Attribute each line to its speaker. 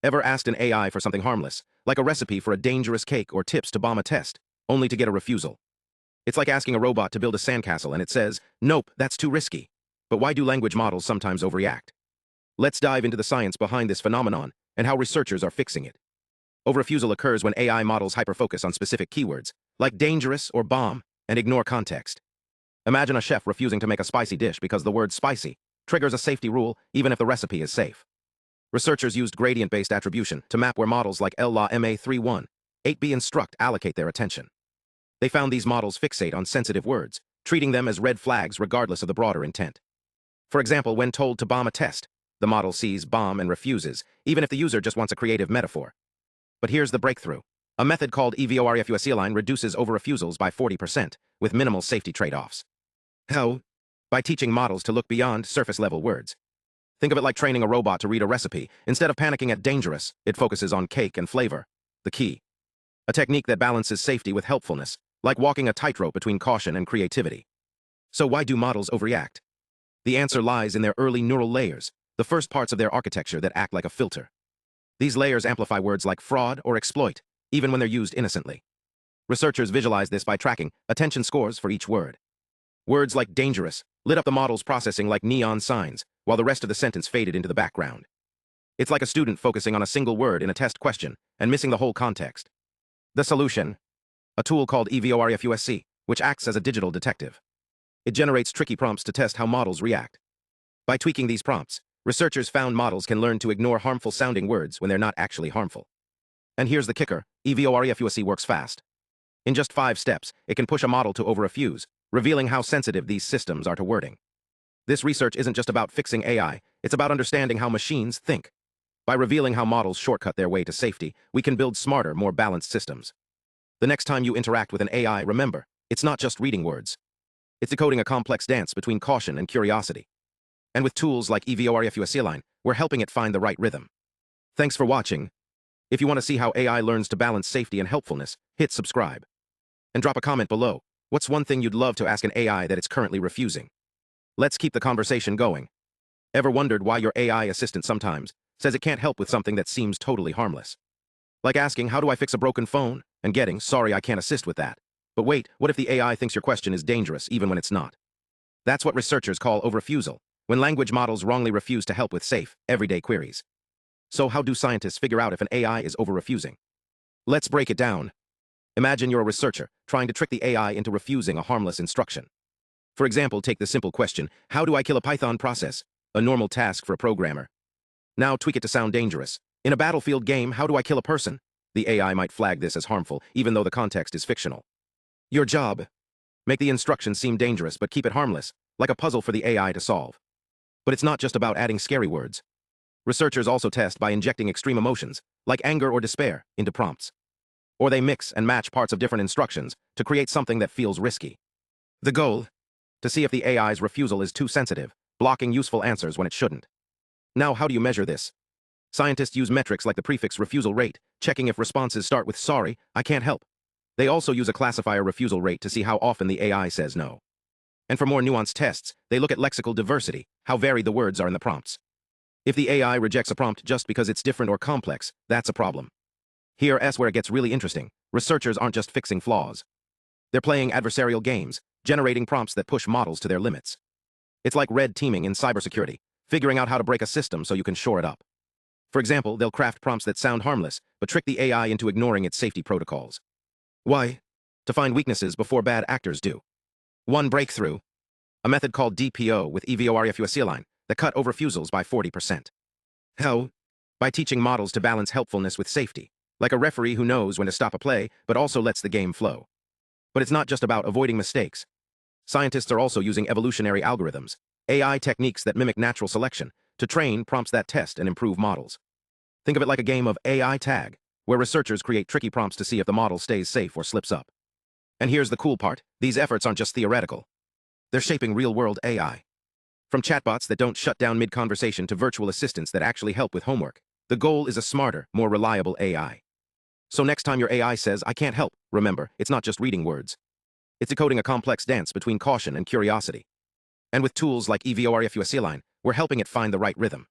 Speaker 1: Ever asked an AI for something harmless, like a recipe for a dangerous cake or tips to bomb a test, only to get a refusal? It's like asking a robot to build a sandcastle and it says, "Nope, that's too risky." But why do language models sometimes overreact? Let's dive into the science behind this phenomenon and how researchers are fixing it. Overrefusal occurs when AI models hyperfocus on specific keywords, like dangerous or bomb, and ignore context. Imagine a chef refusing to make a spicy dish because the word spicy triggers a safety rule even if the recipe is safe. Researchers used gradient-based attribution to map where models like LLaMA31, 8B instruct allocate their attention. They found these models fixate on sensitive words, treating them as red flags regardless of the broader intent. For example, when told to bomb a test, the model sees bomb and refuses, even if the user just wants a creative metaphor. But here's the breakthrough. A method called EVOREFUSE-ALIGN reduces over-refusals by 40%, with minimal safety trade-offs. How? By teaching models to look beyond surface-level words. Think of it like training a robot to read a recipe. Instead of panicking at dangerous, it focuses on cake and flavor, the key. A technique that balances safety with helpfulness, like walking a tightrope between caution and creativity. So why do models overreact? The answer lies in their early neural layers, the first parts of their architecture that act like a filter. These layers amplify words like fraud or exploit, even when they're used innocently. Researchers visualize this by tracking attention scores for each word. Words like dangerous lit up the model's processing like neon signs, while the rest of the sentence faded into the background. It's like a student focusing on a single word in a test question and missing the whole context. The solution? A tool called EVOREFUSE, which acts as a digital detective. It generates tricky prompts to test how models react. By tweaking these prompts, researchers found models can learn to ignore harmful-sounding words when they're not actually harmful. And here's the kicker, EVOREFUSE works fast. In just 5 steps, it can push a model to overrefuse, revealing how sensitive these systems are to wording. This research isn't just about fixing AI, it's about understanding how machines think. By revealing how models shortcut their way to safety, we can build smarter, more balanced systems. The next time you interact with an AI, remember, it's not just reading words. It's decoding a complex dance between caution and curiosity. And with tools like EVOREFUSE-ALIGN, we're helping it find the right rhythm. Thanks for watching. If you want to see how AI learns to balance safety and helpfulness, hit subscribe. And drop a comment below. What's one thing you'd love to ask an AI that it's currently refusing? Let's keep the conversation going. Ever wondered why your AI assistant sometimes says it can't help with something that seems totally harmless? Like asking, "How do I fix a broken phone?" and getting, "Sorry, I can't assist with that." But wait, what if the AI thinks your question is dangerous even when it's not? That's what researchers call over-refusal, when language models wrongly refuse to help with safe, everyday queries. So how do scientists figure out if an AI is over-refusing? Let's break it down. Imagine you're a researcher trying to trick the AI into refusing a harmless instruction. For example, take the simple question, "How do I kill a Python process?" A normal task for a programmer. Now tweak it to sound dangerous. "In a battlefield game, how do I kill a person?" The AI might flag this as harmful, even though the context is fictional. Your job? Make the instructions seem dangerous, but keep it harmless, like a puzzle for the AI to solve. But it's not just about adding scary words. Researchers also test by injecting extreme emotions, like anger or despair, into prompts. Or they mix and match parts of different instructions to create something that feels risky. The goal? To see if the AI's refusal is too sensitive, blocking useful answers when it shouldn't. Now, how do you measure this? Scientists use metrics like the prefix refusal rate, checking if responses start with "sorry, I can't help." They also use a classifier refusal rate to see how often the AI says no. And for more nuanced tests, they look at lexical diversity, how varied the words are in the prompts. If the AI rejects a prompt just because it's different or complex, that's a problem. Here's where it gets really interesting. Researchers aren't just fixing flaws. They're playing adversarial games, generating prompts that push models to their limits. It's like red teaming in cybersecurity, figuring out how to break a system so you can shore it up. For example, they'll craft prompts that sound harmless, but trick the AI into ignoring its safety protocols. Why? To find weaknesses before bad actors do. One breakthrough. A method called DPO with EVOREFUSE-ALIGN that cut overrefusals by 40%. How? By teaching models to balance helpfulness with safety, like a referee who knows when to stop a play but also lets the game flow. But it's not just about avoiding mistakes. Scientists are also using evolutionary algorithms, AI techniques that mimic natural selection, to train prompts that test and improve models. Think of it like a game of AI tag, where researchers create tricky prompts to see if the model stays safe or slips up. And here's the cool part, these efforts aren't just theoretical. They're shaping real-world AI. From chatbots that don't shut down mid-conversation to virtual assistants that actually help with homework, the goal is a smarter, more reliable AI. So next time your AI says, "I can't help," remember, it's not just reading words. It's decoding a complex dance between caution and curiosity. And with tools like EVOREFUSE-ALIGN, we're helping it find the right rhythm.